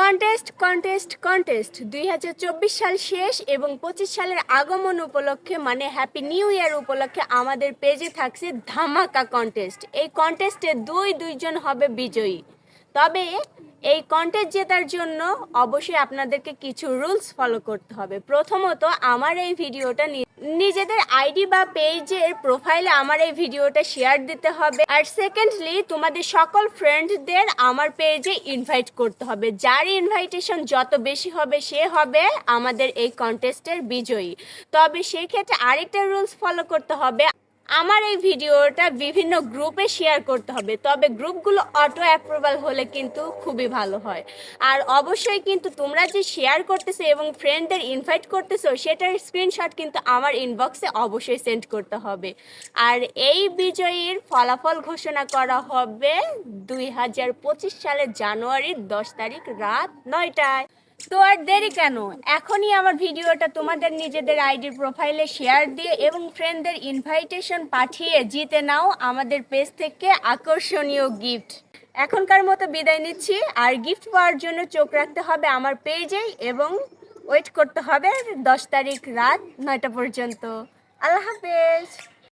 Contest contest contest 2024 সাল শেষ এবং 25 সালের আগমন উপলক্ষে মানে হ্যাপি নিউ ইয়ার উপলক্ষে আমাদের পেজে থাকছে ধামাকা কন্টেস্ট। এই কন্টেস্টে দুইজন হবে বিজয়ী। তবে এই কন্টেস্ট জেতার জন্য অবশ্যই আপনাদেরকে কিছু রুলস ফলো করতে হবে। প্রথমত, আমার এই ভিডিওটা নিজেদের আইডি বা পেজের প্রোফাইলে আমার এই ভিডিওটা শেয়ার দিতে হবে। আর সেকেন্ডলি, তোমাদের সকল ফ্রেন্ডদের আমার পেজে ইনভাইট করতে হবে। যার ইনভাইটেশন যত বেশি হবে সে হবে আমাদের এই কন্টেস্টের বিজয়ী। তবে সেই ক্ষেত্রে আরেকটা রুলস ফলো করতে হবে, আমার এই ভিডিওটা বিভিন্ন গ্রুপে শেয়ার করতে হবে। তবে গ্রুপগুলো অটো অ্যাপ্রুভাল হলে কিন্তু খুবই ভালো হয়। আর অবশ্যই কিন্তু তোমরা যে শেয়ার করতেছো এবং ফ্রেন্ডদের ইনভাইট করতেছো সেটার স্ক্রিনশট কিন্তু আমার ইনবক্সে অবশ্যই সেন্ড করতে হবে। আর এই বিজয়ীর ফলাফল ঘোষণা করা হবে 2025 সালের জানুয়ারির 10 তারিখ রাত 9টায়। তো আর দেরি কেন, এখনই আমার ভিডিওটা তোমাদের নিজেদের আইডির প্রোফাইলে শেয়ার দিয়ে এবং ফ্রেন্ডদের ইনভাইটেশন পাঠিয়ে জিতে নাও আমাদের পেজ থেকে আকর্ষণীয় গিফট। এখনকার মতো বিদায় নিচ্ছি। আর গিফট পাওয়ার জন্য চোখ রাখতে হবে আমার পেজেই এবং ওয়েট করতে হবে 10 তারিখ রাত 9টা পর্যন্ত। আল্লাহ হাফেজ।